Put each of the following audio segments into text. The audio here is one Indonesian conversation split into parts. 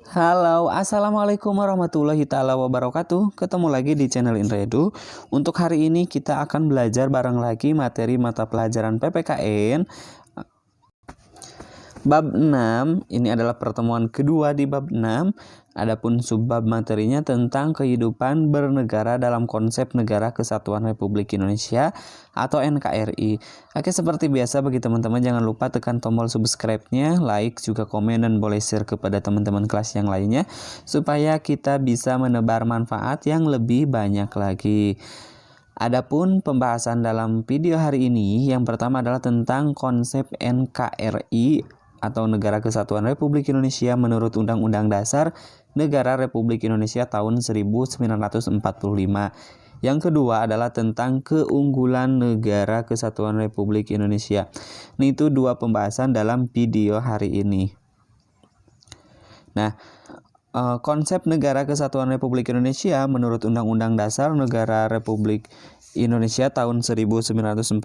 Halo, Assalamualaikum warahmatullahi taala wabarakatuh. Ketemu lagi di channel Inredu. Untuk hari ini kita akan belajar bareng lagi materi mata pelajaran PPKN Bab 6. Ini adalah pertemuan kedua di bab 6. Adapun subbab materinya tentang kehidupan bernegara dalam konsep Negara Kesatuan Republik Indonesia atau NKRI. Oke, seperti biasa bagi teman-teman jangan lupa tekan tombol subscribe-nya, like, juga komen, dan boleh share kepada teman-teman kelas yang lainnya supaya kita bisa menebar manfaat yang lebih banyak lagi. Adapun pembahasan dalam video hari ini yang pertama adalah tentang konsep NKRI atau Negara Kesatuan Republik Indonesia menurut Undang-Undang Dasar Negara Republik Indonesia tahun 1945. Yang kedua adalah tentang keunggulan Negara Kesatuan Republik Indonesia. Itu dua pembahasan dalam video hari ini. Nah, konsep Negara Kesatuan Republik Indonesia menurut Undang-Undang Dasar Negara Republik Indonesia tahun 1945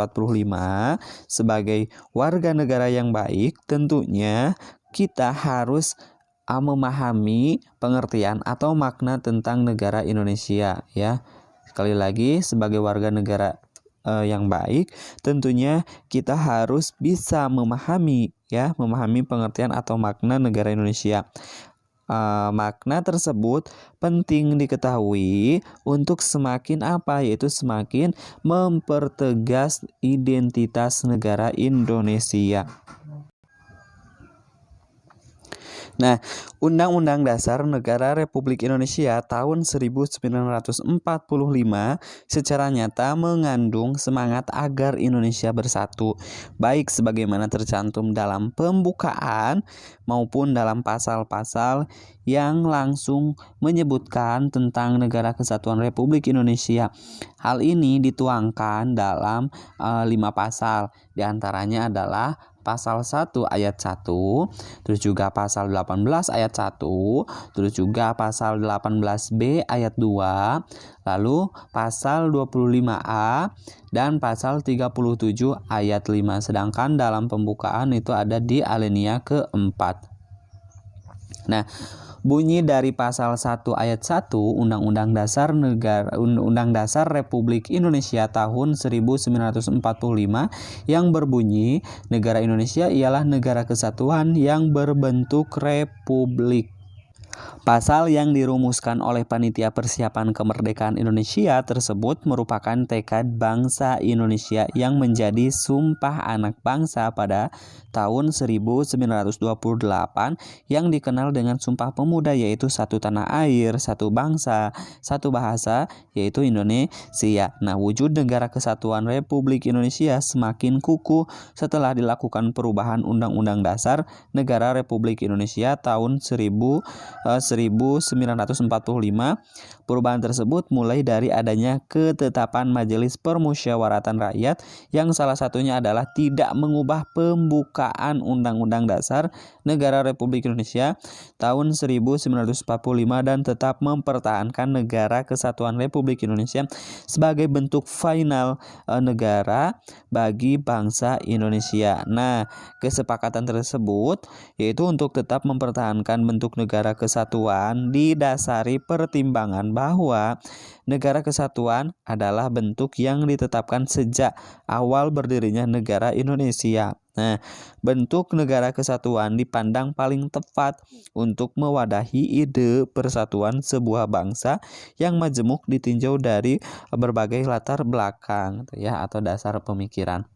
sebagai warga negara yang baik, tentunya kita harus memahami pengertian atau makna tentang negara Indonesia, ya. Sekali lagi, sebagai warga negara yang baik, tentunya kita harus bisa memahami pengertian atau makna negara Indonesia. Makna tersebut penting diketahui untuk yaitu semakin mempertegas identitas negara Indonesia. Nah, Undang-Undang Dasar Negara Republik Indonesia tahun 1945 secara nyata mengandung semangat agar Indonesia bersatu, baik sebagaimana tercantum dalam pembukaan maupun dalam pasal-pasal yang langsung menyebutkan tentang Negara Kesatuan Republik Indonesia. Hal ini dituangkan dalam 5 pasal, diantaranya adalah Pasal 1 ayat 1, terus juga Pasal 18 ayat 1, terus juga Pasal 18B ayat 2, lalu Pasal 25A, dan Pasal 37 ayat 5. Sedangkan dalam pembukaan itu ada di alinea keempat. Nah, bunyi dari Pasal 1 ayat 1 Undang-Undang Dasar Republik Indonesia tahun 1945 yang berbunyi, negara Indonesia ialah negara kesatuan yang berbentuk republik. Pasal yang dirumuskan oleh Panitia Persiapan Kemerdekaan Indonesia tersebut merupakan tekad bangsa Indonesia yang menjadi Sumpah Anak Bangsa pada tahun 1928 yang dikenal dengan Sumpah Pemuda, yaitu satu tanah air, satu bangsa, satu bahasa, yaitu Indonesia. Nah, wujud Negara Kesatuan Republik Indonesia semakin kukuh setelah dilakukan perubahan Undang-Undang Dasar Negara Republik Indonesia tahun 1945. Perubahan tersebut mulai dari adanya ketetapan Majelis Permusyawaratan Rakyat yang salah satunya adalah tidak mengubah pembukaan Undang-Undang Dasar Negara Republik Indonesia tahun 1945 dan tetap mempertahankan Negara Kesatuan Republik Indonesia sebagai bentuk final negara bagi bangsa Indonesia. Nah, kesepakatan tersebut yaitu untuk tetap mempertahankan bentuk negara kesatuan didasari pertimbangan bahwa negara kesatuan adalah bentuk yang ditetapkan sejak awal berdirinya negara Indonesia. Nah, bentuk negara kesatuan dipandang paling tepat untuk mewadahi ide persatuan sebuah bangsa yang majemuk ditinjau dari berbagai latar belakang, atau dasar pemikiran.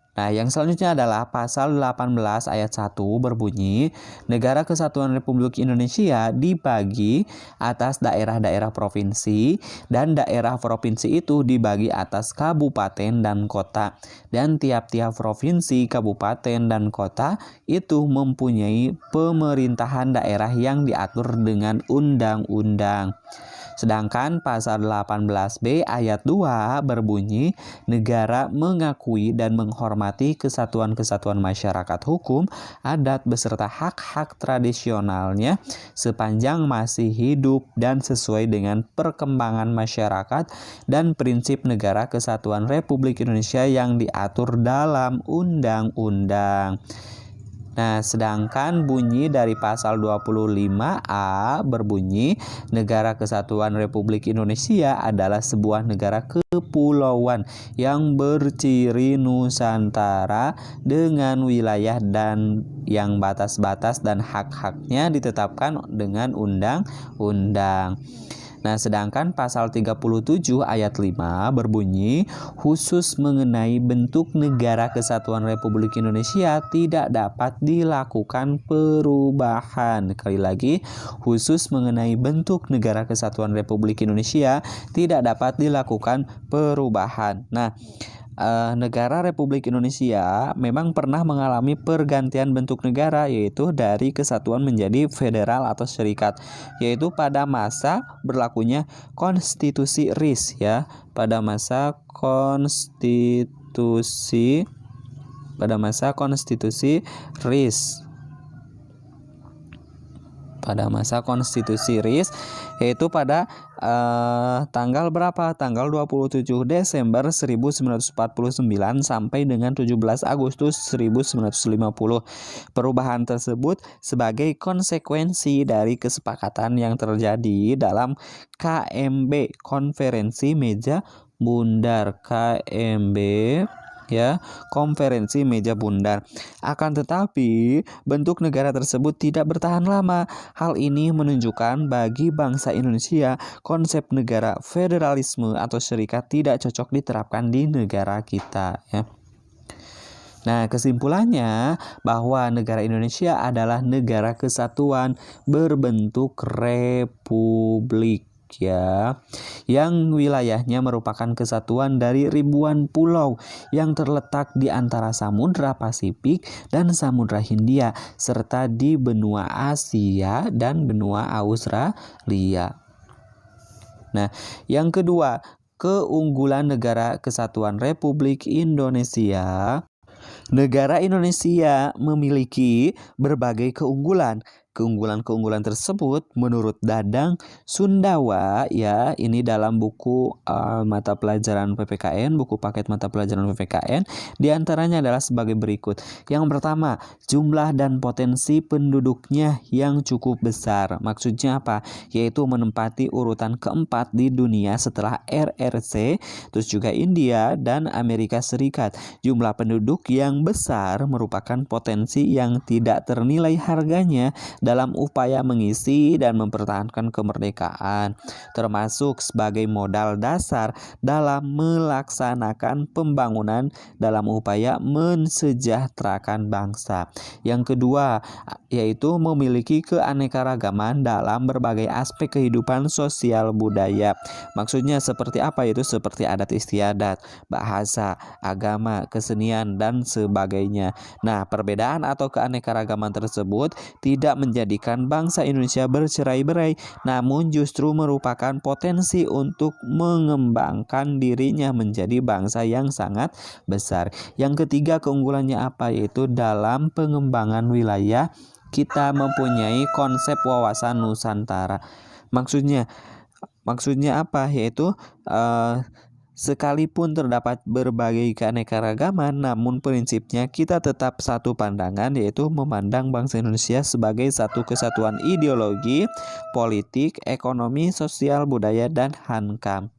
Nah, yang selanjutnya adalah Pasal 18 ayat 1 berbunyi, Negara Kesatuan Republik Indonesia dibagi atas daerah-daerah provinsi, dan daerah provinsi itu dibagi atas kabupaten dan kota. Dan tiap-tiap provinsi, kabupaten, dan kota itu mempunyai pemerintahan daerah yang diatur dengan undang-undang. Sedangkan Pasal 18B ayat 2 berbunyi, negara mengakui dan menghormati kesatuan-kesatuan masyarakat hukum, adat beserta hak-hak tradisionalnya sepanjang masih hidup dan sesuai dengan perkembangan masyarakat dan prinsip Negara Kesatuan Republik Indonesia yang diatur dalam undang-undang. Nah, sedangkan bunyi dari pasal 25A berbunyi, Negara Kesatuan Republik Indonesia adalah sebuah negara kepulauan yang berciri Nusantara dengan wilayah dan yang batas-batas dan hak-haknya ditetapkan dengan undang-undang. Nah, sedangkan pasal 37 ayat 5 berbunyi, khusus mengenai bentuk Negara Kesatuan Republik Indonesia tidak dapat dilakukan perubahan. Sekali lagi, khusus mengenai bentuk Negara Kesatuan Republik Indonesia tidak dapat dilakukan perubahan. Nah, negara Republik Indonesia memang pernah mengalami pergantian bentuk negara, yaitu dari kesatuan menjadi federal atau serikat, yaitu pada masa berlakunya konstitusi RIS ya, pada masa konstitusi RIS. Pada masa konstitusi RIS, yaitu pada tanggal berapa? Tanggal 27 Desember 1949 sampai dengan 17 Agustus 1950. Perubahan tersebut sebagai konsekuensi dari kesepakatan yang terjadi dalam KMB, Konferensi Meja Bundar, KMB ya, Konferensi Meja Bundar. Akan tetapi, bentuk negara tersebut tidak bertahan lama. Hal ini menunjukkan bagi bangsa Indonesia, konsep negara federalisme atau serikat tidak cocok diterapkan di negara kita ya. Nah, kesimpulannya bahwa negara Indonesia adalah negara kesatuan berbentuk republik ya, yang wilayahnya merupakan kesatuan dari ribuan pulau yang terletak di antara Samudra Pasifik dan Samudra Hindia serta di benua Asia dan benua Australia. Nah, yang kedua, keunggulan Negara Kesatuan Republik Indonesia. Negara Indonesia memiliki berbagai keunggulan. Keunggulan-keunggulan tersebut menurut Dadang Sundawa ya, ini dalam buku mata pelajaran PPKN, buku paket mata pelajaran PPKN, diantaranya adalah sebagai berikut. Yang pertama, jumlah dan potensi penduduknya yang cukup besar. Maksudnya apa? Yaitu menempati urutan keempat di dunia setelah RRC, terus juga India dan Amerika Serikat. Jumlah penduduk yang besar merupakan potensi yang tidak ternilai harganya dalam upaya mengisi dan mempertahankan kemerdekaan, termasuk sebagai modal dasar dalam melaksanakan pembangunan dalam upaya mensejahterakan bangsa. Yang kedua, yaitu memiliki keanekaragaman dalam berbagai aspek kehidupan sosial budaya. Maksudnya seperti apa? Itu seperti adat istiadat, bahasa, agama, kesenian, dan sebagainya. Nah, perbedaan atau keanekaragaman tersebut tidak menjadikan bangsa Indonesia bercerai-berai, namun justru merupakan potensi untuk mengembangkan dirinya menjadi bangsa yang sangat besar. Yang ketiga, keunggulannya apa? Yaitu dalam pengembangan wilayah kita mempunyai konsep wawasan Nusantara. Maksudnya apa? Yaitu sekalipun terdapat berbagai keanekaragaman, namun prinsipnya kita tetap satu pandangan, yaitu memandang bangsa Indonesia sebagai satu kesatuan ideologi, politik, ekonomi, sosial, budaya, dan hankam.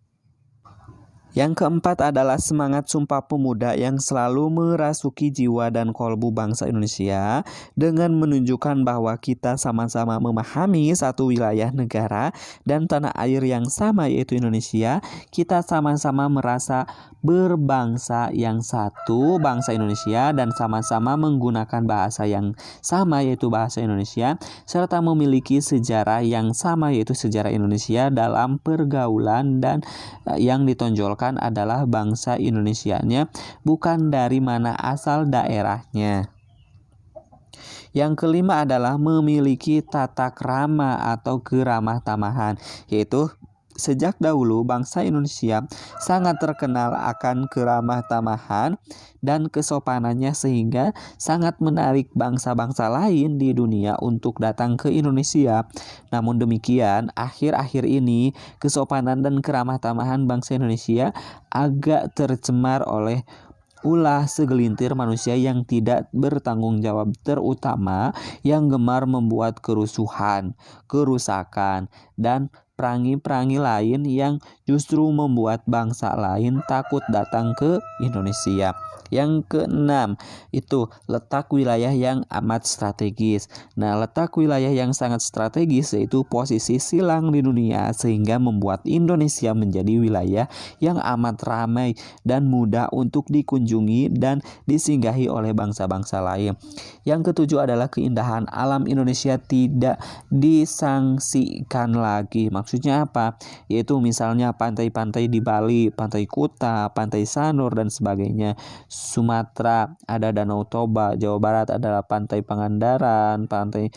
Yang keempat adalah semangat Sumpah Pemuda yang selalu merasuki jiwa dan kolbu bangsa Indonesia dengan menunjukkan bahwa kita sama-sama memahami satu wilayah negara dan tanah air yang sama, yaitu Indonesia. Kita sama-sama merasa berbangsa yang satu, bangsa Indonesia, dan sama-sama menggunakan bahasa yang sama, yaitu bahasa Indonesia, serta memiliki sejarah yang sama, yaitu sejarah Indonesia dalam pergaulan, dan yang ditonjolkan adalah bangsa Indonesianya, bukan dari mana asal daerahnya. Yang kelima adalah memiliki tata krama atau keramah tamahan, yaitu sejak dahulu bangsa Indonesia sangat terkenal akan keramah tamahan dan kesopanannya, sehingga sangat menarik bangsa-bangsa lain di dunia untuk datang ke Indonesia. Namun demikian, akhir-akhir ini kesopanan dan keramah tamahan bangsa Indonesia agak tercemar oleh ulah segelintir manusia yang tidak bertanggung jawab, terutama yang gemar membuat kerusuhan, kerusakan, dan perangi-perangi lain yang justru membuat bangsa lain takut datang ke Indonesia. Yang keenam, itu letak wilayah yang amat strategis. Nah, letak wilayah yang sangat strategis yaitu posisi silang di dunia sehingga membuat Indonesia menjadi wilayah yang amat ramai dan mudah untuk dikunjungi dan disinggahi oleh bangsa-bangsa lain. Yang ketujuh adalah keindahan alam Indonesia tidak disangsikan lagi. Maksudnya apa? Yaitu misalnya pantai-pantai di Bali, Pantai Kuta, Pantai Sanur, dan sebagainya. Sumatera ada Danau Toba, Jawa Barat adalah Pantai Pangandaran, Pantai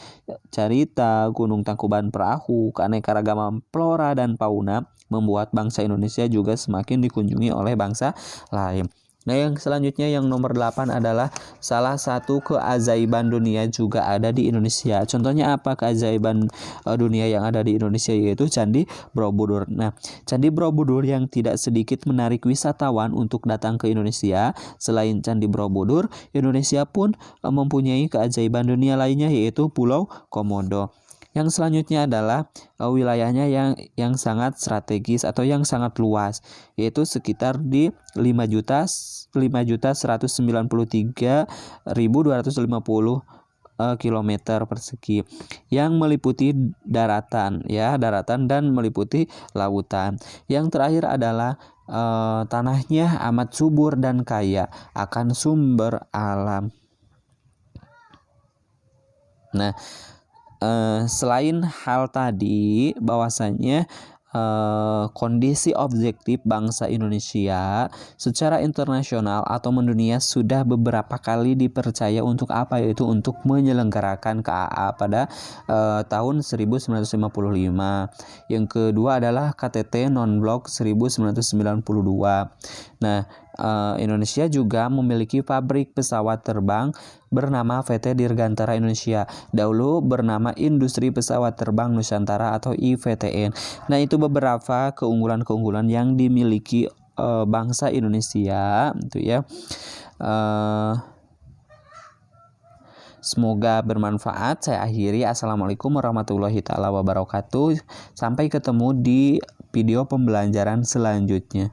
Carita, Gunung Tangkuban Perahu, keanekaragaman flora dan fauna membuat bangsa Indonesia juga semakin dikunjungi oleh bangsa lain. Nah, yang selanjutnya yang nomor 8 adalah salah satu keajaiban dunia juga ada di Indonesia. Contohnya apa keajaiban dunia yang ada di Indonesia, yaitu Candi Borobudur. Nah, Candi Borobudur yang tidak sedikit menarik wisatawan untuk datang ke Indonesia. Selain Candi Borobudur, Indonesia pun mempunyai keajaiban dunia lainnya, yaitu Pulau Komodo. Yang selanjutnya adalah wilayahnya yang sangat strategis atau yang sangat luas, yaitu sekitar di 5.193.250 kilometer persegi yang meliputi daratan dan meliputi lautan. Yang terakhir adalah tanahnya amat subur dan kaya akan sumber alam. Nah, selain hal tadi, bahwasanya kondisi objektif bangsa Indonesia secara internasional atau mendunia sudah beberapa kali dipercaya untuk apa, yaitu untuk menyelenggarakan KAA pada tahun 1955. Yang kedua adalah KTT non-blok 1992. Nah, Indonesia juga memiliki pabrik pesawat terbang bernama PT Dirgantara Indonesia, dahulu bernama Industri Pesawat Terbang Nusantara atau IPTN. Nah, itu beberapa keunggulan-keunggulan yang dimiliki bangsa Indonesia, itu ya. Semoga bermanfaat. Saya akhiri. Assalamualaikum warahmatullahi wabarakatuh. Sampai ketemu di video pembelajaran selanjutnya.